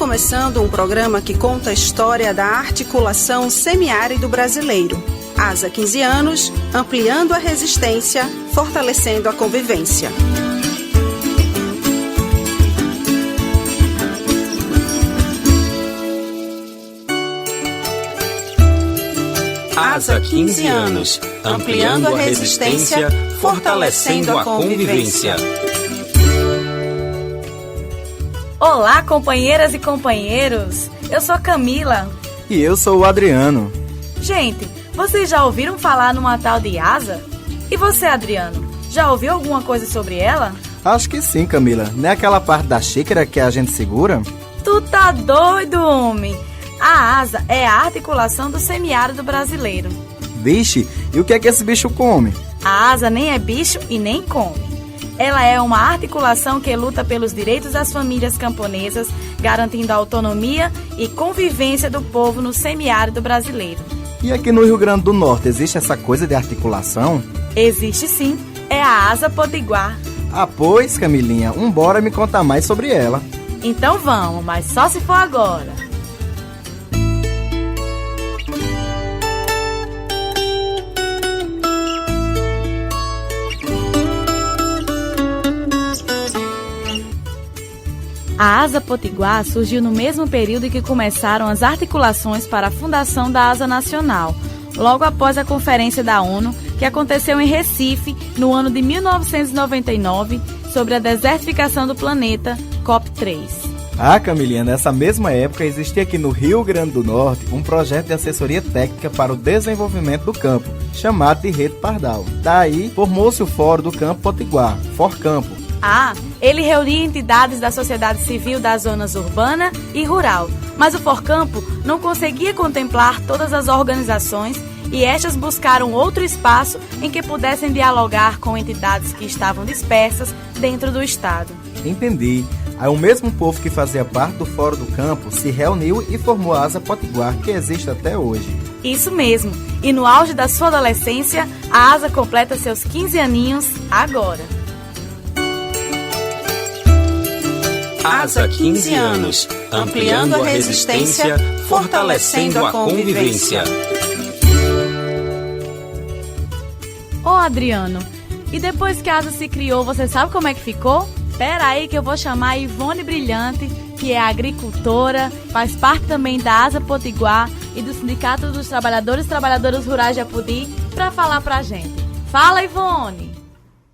começando um programa que conta a história da articulação semiárido brasileiro. ASA 15 anos, ampliando a resistência, fortalecendo a convivência. ASA 15 anos, ampliando a resistência, fortalecendo a convivência. Olá, companheiras e companheiros! Eu sou a Camila. E eu sou o Adriano. Gente, vocês já ouviram falar numa tal de ASA? E você, Adriano, já ouviu alguma coisa sobre ela? Acho que sim, Camila. Não é aquela parte da xícara que a gente segura? Tu tá doido, homem? A ASA é a articulação do semiárido brasileiro. Vixe, e o que é que esse bicho come? A ASA nem é bicho e nem come. Ela é uma articulação que luta pelos direitos das famílias camponesas, garantindo a autonomia e convivência do povo no semiárido brasileiro. E aqui no Rio Grande do Norte existe essa coisa de articulação? Existe sim, é a ASA Potiguar. Ah, pois, Camilinha, bora me contar mais sobre ela. Então vamos, mas só se for agora. A ASA Potiguar surgiu no mesmo período em que começaram as articulações para a fundação da ASA Nacional, logo após a Conferência da ONU, que aconteceu em Recife, no ano de 1999, sobre a desertificação do planeta, COP3. Ah, Camilinha, nessa mesma época existia aqui no Rio Grande do Norte um projeto de assessoria técnica para o desenvolvimento do campo, chamado de Rede Pardal. Daí formou-se o Fórum do Campo Potiguar, FORCampo. Ele reunia entidades da sociedade civil das zonas urbana e rural, mas o FORCampo não conseguia contemplar todas as organizações e estas buscaram outro espaço em que pudessem dialogar com entidades que estavam dispersas dentro do estado. Entendi. Aí o mesmo povo que fazia parte do Fórum do Campo se reuniu e formou a ASA Potiguar, que existe até hoje. Isso mesmo. E no auge da sua adolescência, a ASA completa seus 15 aninhos agora. ASA 15 anos, ampliando a resistência, fortalecendo a convivência. Ô Adriano, e depois que a ASA se criou, você sabe como é que ficou? Pera aí que eu vou chamar a Ivone Brilhante, que é agricultora, faz parte também da ASA Potiguar e do Sindicato dos Trabalhadores e Trabalhadoras Rurais de Apodi, para falar pra gente. Fala, Ivone!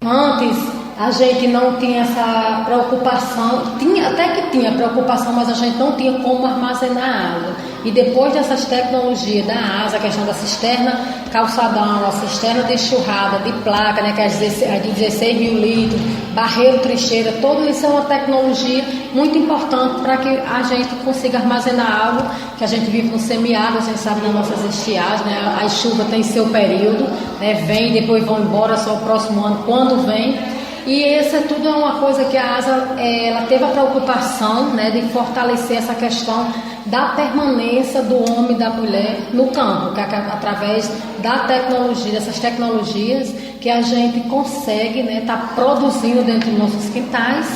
Antes a gente não tinha essa preocupação, até que tinha preocupação, mas a gente não tinha como armazenar água. E depois dessas tecnologias da ASA, a questão da cisterna calçadão, a cisterna de enxurrada, de placa, né, que é de 16 mil litros, barreiro, trincheira, tudo isso é uma tecnologia muito importante para que a gente consiga armazenar água, que a gente vive no semiárido, a gente sabe nas nossas estiagens, né, a chuva tem seu período, né, vem, depois vão embora, só o próximo ano, quando vem. E isso tudo é uma coisa que a ASA ela teve a preocupação, né, de fortalecer essa questão da permanência do homem e da mulher no campo, que é através da tecnologia, dessas tecnologias que a gente consegue, né, tá produzindo dentro dos nossos quintais.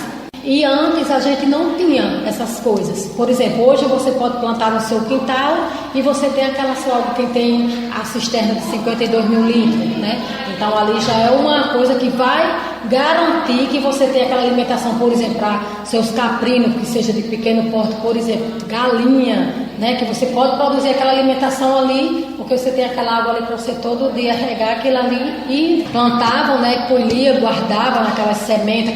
E antes a gente não tinha essas coisas. Por exemplo, hoje você pode plantar no seu quintal e você tem aquela sua água que tem a cisterna de 52 mil litros, né? Então ali já é uma coisa que vai garantir que você tenha aquela alimentação, por exemplo, para seus caprinos, que seja de pequeno porte, por exemplo, galinha, né? Que você pode produzir aquela alimentação ali, porque você tem aquela água ali para você todo dia regar aquilo ali e plantavam, né? Colhia, guardavam aquelas sementes,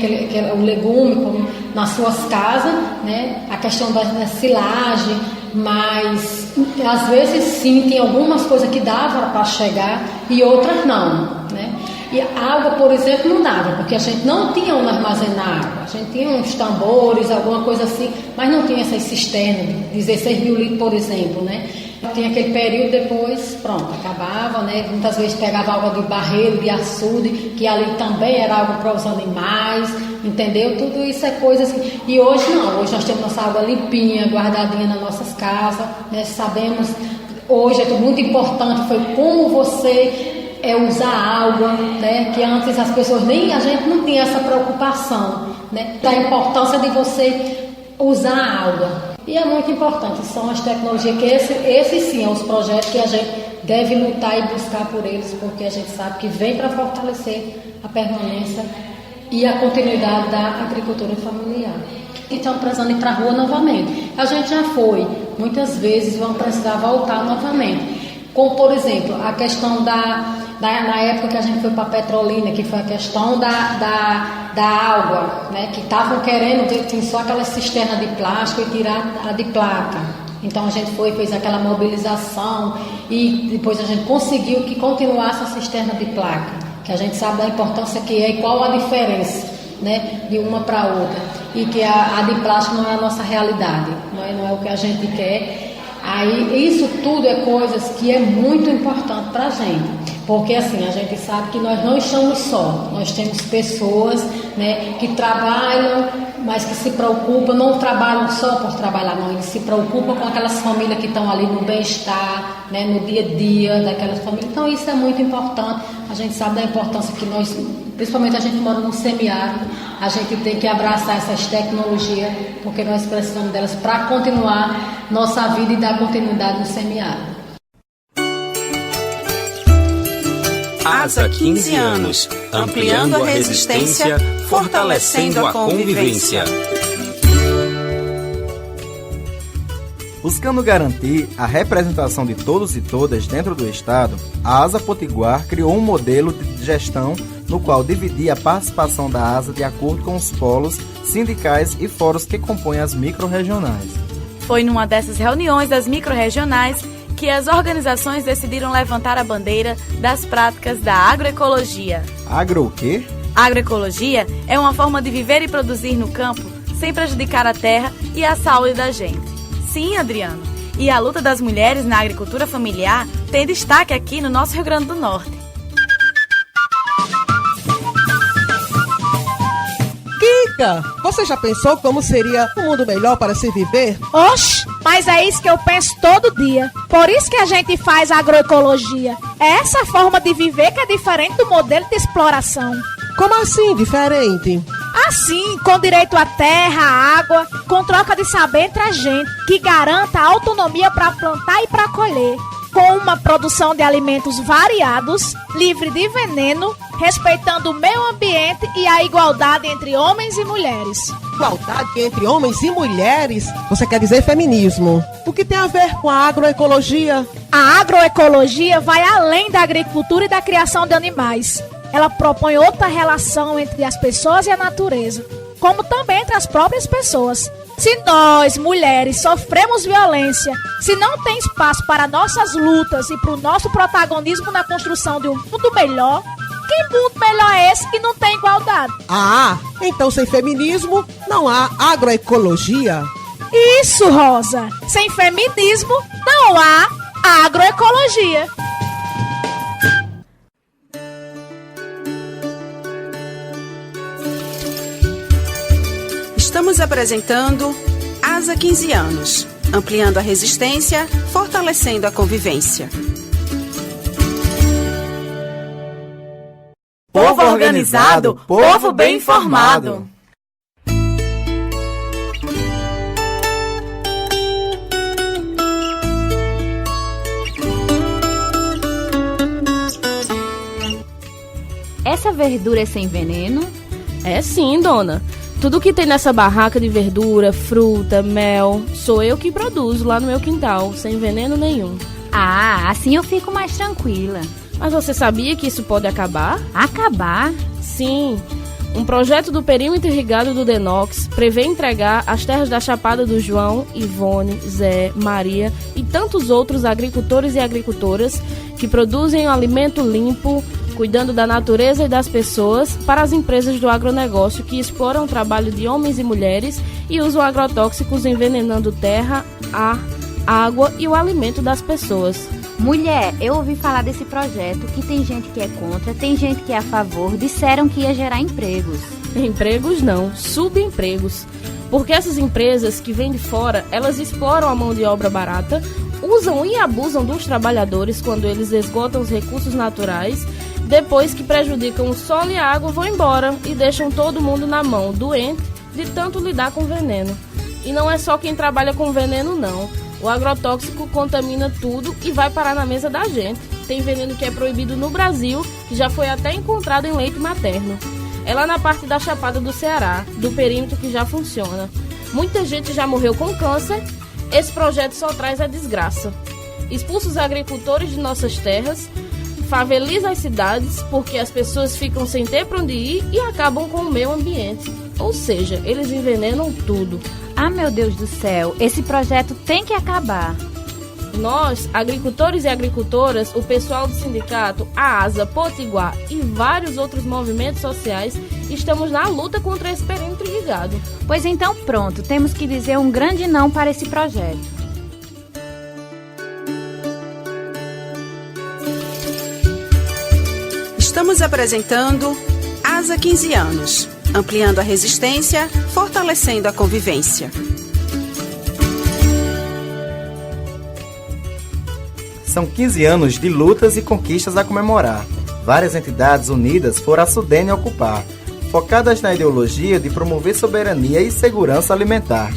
o legume nas suas casas, né? A questão da silagem, mas às vezes sim, tem algumas coisas que dava para chegar e outras não, né? E a água, por exemplo, não dava, porque a gente não tinha onde armazenar água. A gente tinha uns tambores, alguma coisa assim, mas não tinha essas cisternas de 16 mil litros, por exemplo, né? Tinha aquele período, depois, pronto, acabava, né? Muitas vezes pegava água de barreiro, de açude, que ali também era água para os animais, entendeu? Tudo isso é coisa assim. E hoje não, hoje nós temos nossa água limpinha, guardadinha nas nossas casas, né? Sabemos, hoje é muito importante, foi como você usar água, né? Que antes as pessoas a gente não tinha essa preocupação, né? Da importância de você usar água. E é muito importante, são as tecnologias que esses sim são os projetos que a gente deve lutar e buscar por eles, porque a gente sabe que vem para fortalecer a permanência e a continuidade da agricultura familiar. E estão precisando ir para a rua novamente. A gente já foi, muitas vezes vão precisar voltar novamente. Como, por exemplo, a questão na época que a gente foi para Petrolina, que foi a questão da água, né, que estavam querendo ter só aquela cisterna de plástico e tirar a de placa. Então a gente fez aquela mobilização e depois a gente conseguiu que continuasse a cisterna de placa, que a gente sabe da importância que é e qual a diferença, né, de uma para outra, e que a de plástico não é a nossa realidade, não é o que a gente quer. Aí isso tudo é coisas que é muito importante para a gente, porque assim, a gente sabe que nós não estamos só, nós temos pessoas, né, que trabalham, mas que se preocupam, não trabalham só por trabalhar, não, eles se preocupam com aquelas famílias que estão ali no bem-estar, né, no dia a dia daquelas famílias. Então isso é muito importante, a gente sabe da importância que nós, principalmente a gente mora no semiárido, a gente tem que abraçar essas tecnologias, porque nós precisamos delas para continuar nossa vida e dar continuidade no semiárido. ASA 15 anos, ampliando a resistência, fortalecendo a convivência. Buscando garantir a representação de todos e todas dentro do Estado, a ASA Potiguar criou um modelo de gestão no qual dividia a participação da ASA de acordo com os polos, sindicais e fóruns que compõem as micro-regionais. Foi numa dessas reuniões das micro-regionais que as organizações decidiram levantar a bandeira das práticas da agroecologia. Agro o quê? Agroecologia é uma forma de viver e produzir no campo sem prejudicar a terra e a saúde da gente. Sim, Adriano. E a luta das mulheres na agricultura familiar tem destaque aqui no nosso Rio Grande do Norte. Kika, você já pensou como seria um mundo melhor para se viver? Oxe, mas é isso que eu penso todo dia. Por isso que a gente faz agroecologia. É essa forma de viver que é diferente do modelo de exploração. Como assim diferente? Assim, com direito à terra, à água, com troca de saber entre a gente, que garanta a autonomia para plantar e para colher, com uma produção de alimentos variados, livre de veneno, respeitando o meio ambiente e a igualdade entre homens e mulheres. Igualdade entre homens e mulheres? Você quer dizer feminismo? O que tem a ver com a agroecologia? A agroecologia vai além da agricultura e da criação de animais. Ela propõe outra relação entre as pessoas e a natureza, como também entre as próprias pessoas. Se nós, mulheres, sofremos violência, se não tem espaço para nossas lutas e para o nosso protagonismo na construção de um mundo melhor, que mundo melhor é esse que não tem igualdade? Ah, então sem feminismo não há agroecologia? Isso, Rosa! Sem feminismo não há agroecologia. Estamos apresentando ASA 15 anos, ampliando a resistência, fortalecendo a convivência. Povo organizado, povo bem informado. Essa verdura é sem veneno? É sim, dona. Tudo que tem nessa barraca de verdura, fruta, mel, sou eu que produzo lá no meu quintal, sem veneno nenhum. Ah, assim eu fico mais tranquila. Mas você sabia que isso pode acabar? Acabar? Sim. Um projeto do perímetro irrigado do Denox prevê entregar as terras da Chapada do João, Ivone, Zé, Maria e tantos outros agricultores e agricultoras que produzem um alimento limpo, cuidando da natureza e das pessoas, para as empresas do agronegócio que exploram o trabalho de homens e mulheres e usam agrotóxicos envenenando terra, ar, água e o alimento das pessoas. Mulher, eu ouvi falar desse projeto, que tem gente que é contra, tem gente que é a favor, disseram que ia gerar empregos. Empregos não, subempregos. Porque essas empresas que vêm de fora, elas exploram a mão de obra barata, usam e abusam dos trabalhadores quando eles esgotam os recursos naturais, depois que prejudicam o solo e a água, vão embora e deixam todo mundo na mão, doente, de tanto lidar com veneno. E não é só quem trabalha com veneno, não. O agrotóxico contamina tudo e vai parar na mesa da gente. Tem veneno que é proibido no Brasil, que já foi até encontrado em leite materno. É lá na parte da Chapada do Ceará, do perímetro, que já funciona. Muita gente já morreu com câncer. Esse projeto só traz a desgraça. Expulsa os agricultores de nossas terras, faveliza as cidades porque as pessoas ficam sem ter para onde ir e acabam com o meio ambiente. Ou seja, eles envenenam tudo. Ah, meu Deus do céu, esse projeto tem que acabar. Nós, agricultores e agricultoras, o pessoal do sindicato, a ASA, Potiguar e vários outros movimentos sociais, estamos na luta contra esse perímetro irrigado. Pois então pronto, temos que dizer um grande não para esse projeto. Estamos apresentando ASA 15 anos, ampliando a resistência, fortalecendo a convivência. São 15 anos de lutas e conquistas a comemorar. Várias entidades unidas foram a Sudene ocupar, focadas na ideologia de promover soberania e segurança alimentar.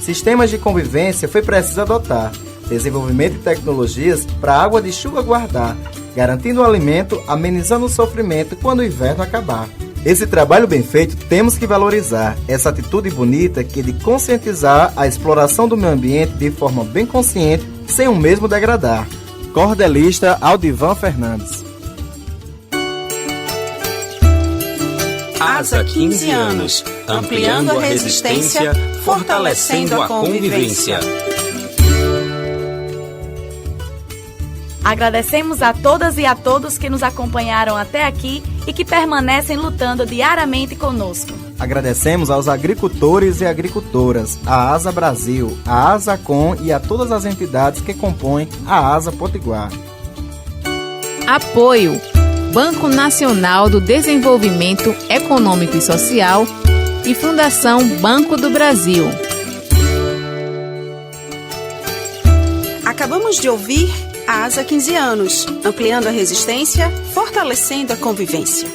Sistemas de convivência foi preciso adotar, desenvolvimento de tecnologias para a água de chuva guardar, garantindo o alimento, amenizando o sofrimento quando o inverno acabar. Esse trabalho bem feito temos que valorizar, essa atitude bonita que é de conscientizar a exploração do meio ambiente de forma bem consciente, sem o mesmo degradar. Cordelista Aldivan Fernandes. ASA 15 anos, ampliando a resistência, fortalecendo a convivência. Agradecemos a todas e a todos que nos acompanharam até aqui e que permanecem lutando diariamente conosco. Agradecemos aos agricultores e agricultoras, a ASA Brasil, a ASACOM e a todas as entidades que compõem a ASA Potiguar. Apoio: Banco Nacional do Desenvolvimento Econômico e Social e Fundação Banco do Brasil. Acabamos de ouvir a ASA 15 anos, ampliando a resistência, fortalecendo a convivência.